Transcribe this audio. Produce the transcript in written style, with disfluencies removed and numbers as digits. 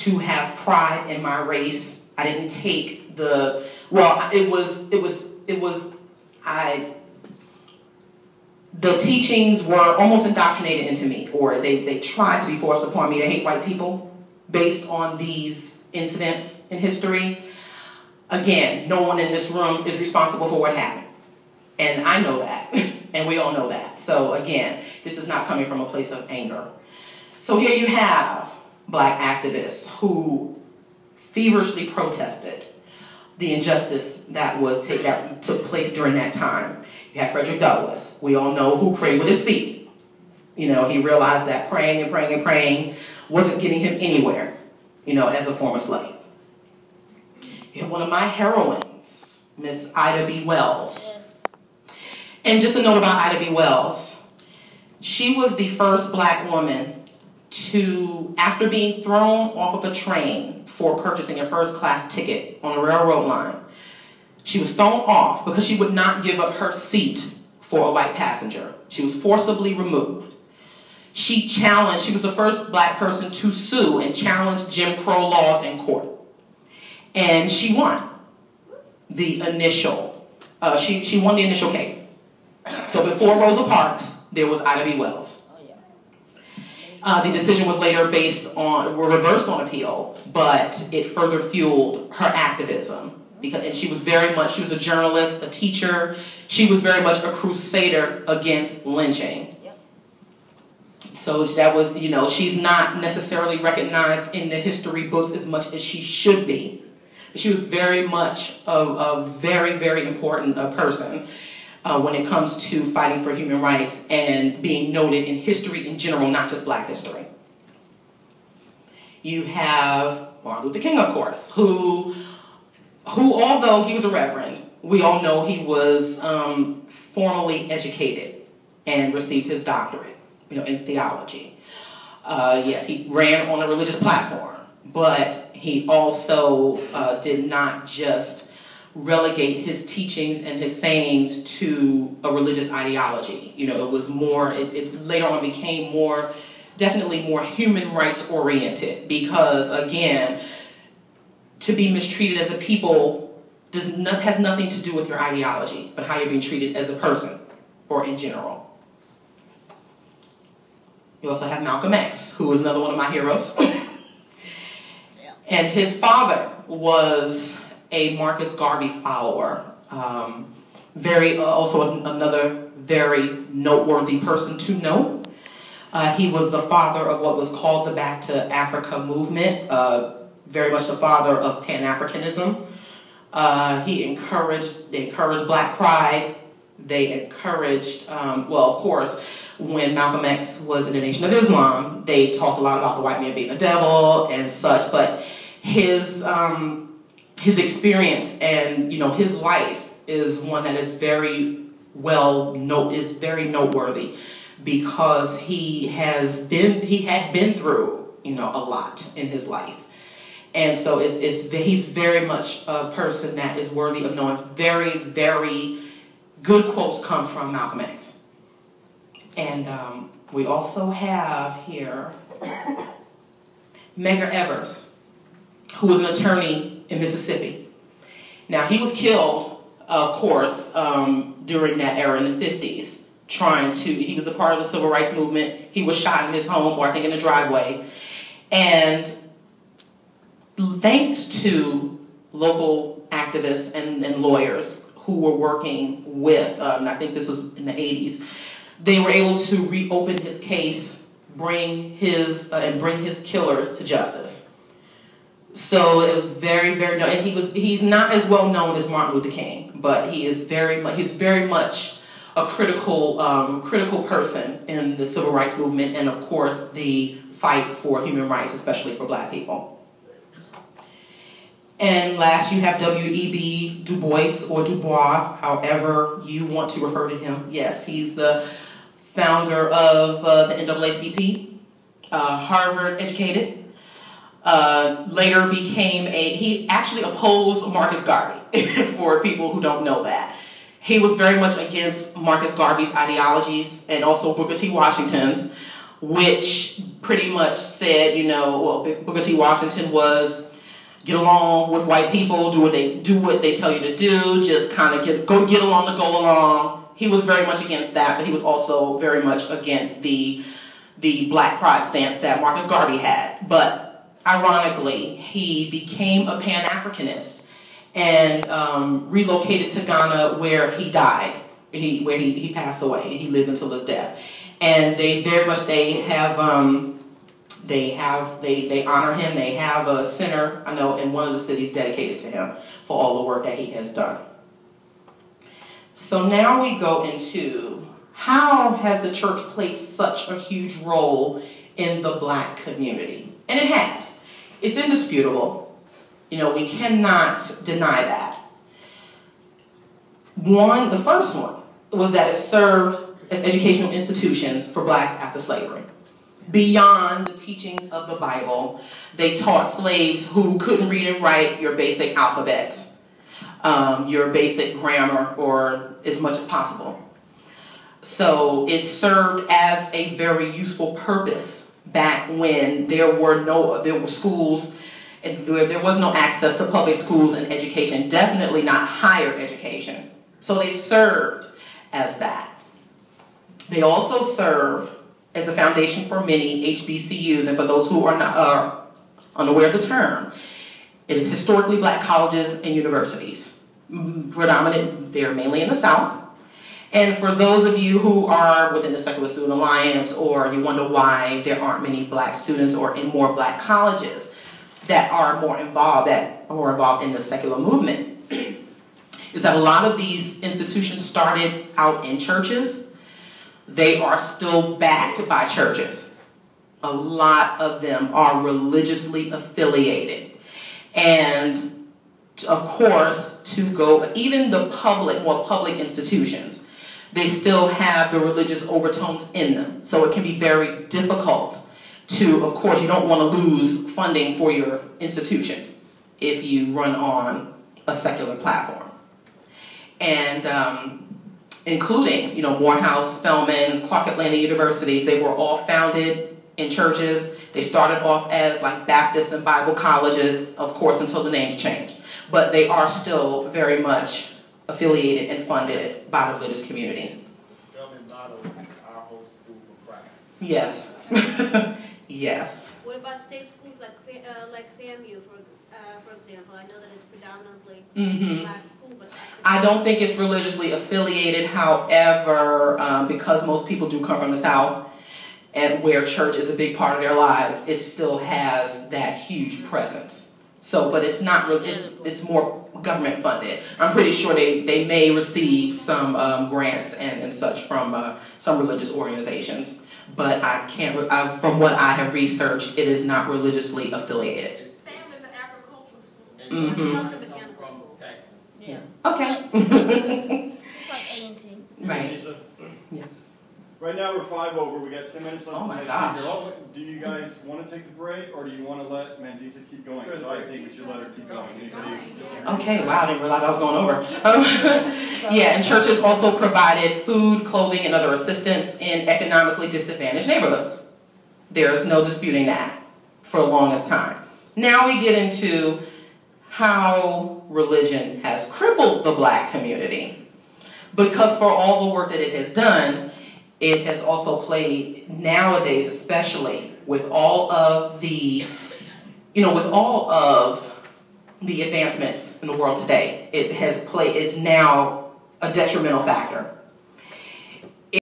to have pride in my race. I didn't take the, the teachings were almost indoctrinated into me, or they tried to be forced upon me to hate white people based on these incidents in history. Again, no one in this room is responsible for what happened. And I know that, and we all know that. So again, this is not coming from a place of anger. So here you have black activists who feverishly protested the injustice that took place during that time. You have Frederick Douglass. We all know who prayed with his feet. You know, he realized that praying and praying and praying wasn't getting him anywhere, you know, as a former slave. You have one of my heroines, Miss Ida B. Wells. Yes. And just a note about Ida B. Wells. She was the first black woman to, after being thrown off of a train for purchasing a first-class ticket on a railroad line, she was thrown off because she would not give up her seat for a white passenger. She was forcibly removed. She was the first black person to sue and challenge Jim Crow laws in court. And she won the initial, she won the initial case. So before Rosa Parks, there was Ida B. Wells. The decision was later reversed on appeal, but it further fueled her activism. And she was a journalist, a teacher. She was very much a crusader against lynching. Yep. So that was, you know, she's not necessarily recognized in the history books as much as she should be. She was very much a very, very important person when it comes to fighting for human rights and being noted in history in general, not just black history. You have Martin Luther King, of course, who although he was a reverend, we all know he was formally educated and received his doctorate, you know, in theology. Yes, he ran on a religious platform, but he also did not just relegate his teachings and his sayings to a religious ideology. You know, it was more, it later on became definitely more human rights oriented, because again, to be mistreated as a people has nothing to do with your ideology, but how you're being treated as a person or in general. You also have Malcolm X, who was another one of my heroes. And his father was a Marcus Garvey follower. Also another very noteworthy person to note. He was the father of what was called the Back to Africa movement, very much the father of Pan-Africanism. They encouraged black pride. They encouraged, well, of course, when Malcolm X was in the Nation of Islam, they talked a lot about the white man being a devil and such, but his experience and, you know, his life is one that is very noteworthy, because he had been through, you know, a lot in his life. And so he's very much a person that is worthy of knowing. Very, very good quotes come from Malcolm X. And we also have here Medgar Evers, who was an attorney in Mississippi. Now, he was killed, of course, during that era in the 50s, he was a part of the civil rights movement. He was shot in his home, or I think in a driveway. And thanks to local activists and lawyers who were working with, I think this was in the 80s, they were able to reopen his case, bring his killers to justice. So it was very, very, and he's not as well known as Martin Luther King, but he's very much a critical person in the civil rights movement, and of course the fight for human rights, especially for black people. And last, you have W.E.B. Du Bois, or Dubois, however you want to refer to him. Yes, he's the founder of the NAACP, Harvard educated. Later he actually opposed Marcus Garvey, for people who don't know that. He was very much against Marcus Garvey's ideologies and also Booker T. Washington's. which pretty much said, you know, well, Booker T. Washington was get along with white people, do what they tell you to do, just kind of get along to go along. He was very much against that, but he was also very much against the Black Pride stance that Marcus Garvey had. But ironically, he became a Pan-Africanist and relocated to Ghana, where he died, where he passed away. He lived until his death. And they honor him. They have a center, I know, in one of the cities dedicated to him for all the work that he has done. So now we go into how has the church played such a huge role in the Black community? And it has. It's indisputable. You know, we cannot deny that. The first one was that it served as educational institutions for Blacks after slavery. Beyond the teachings of the Bible, they taught slaves who couldn't read and write your basic alphabets, your basic grammar, or as much as possible. So it served as a very useful purpose back when there were schools, and there was no access to public schools and education, definitely not higher education. So they served as that. They also serve as a foundation for many HBCUs, and for those who are not unaware of the term, it is historically Black colleges and universities. Predominant, they're mainly in the South. And for those of you who are within the Secular Student Alliance, or you wonder why there aren't many Black students or in more Black colleges that are more involved in the secular movement, is that a lot of these institutions started out in churches. They are still backed by churches. A lot of them are religiously affiliated. And of course, even the more public institutions, they still have the religious overtones in them. So it can be very difficult to, of course, you don't want to lose funding for your institution if you run on a secular platform. And including, you know, Morehouse, Spelman, Clark Atlanta universities, they were all founded in churches. They started off as like Baptist and Bible colleges, of course, until the names changed. But they are still very much affiliated and funded by the religious community. Spelman motto, our whole school for Christ. Yes. Yes. What about state schools like FAMU, for example? I know that it's predominantly Black school, but I don't think it's religiously affiliated. However, because most people do come from the South, and where church is a big part of their lives, it still has that huge presence. So, but it's not. It's more government funded. I'm pretty sure they may receive some grants and such from some religious organizations. But I can't. From what I have researched, it is not religiously affiliated. FAM is an agricultural school. agriculture mechanical From school. Texas. Yeah. Okay. It's like A&T. Right. Mandisa, Yes. right now we're 5 over. We got 10 minutes left. Oh my Next gosh. speaker. Do you guys want to take the break, or do you want to let Mandisa keep going? Because I think we should let her keep going. Anybody disagree? Okay, wow, I didn't realize I was going over. Yeah, and churches also provided food, clothing, and other assistance in economically disadvantaged neighborhoods. There's no disputing that for the longest time. Now we get into how religion has crippled the Black community. Because for all the work that it has done, it has also played, nowadays especially, with all of the advancements in the world today, it's now a detrimental factor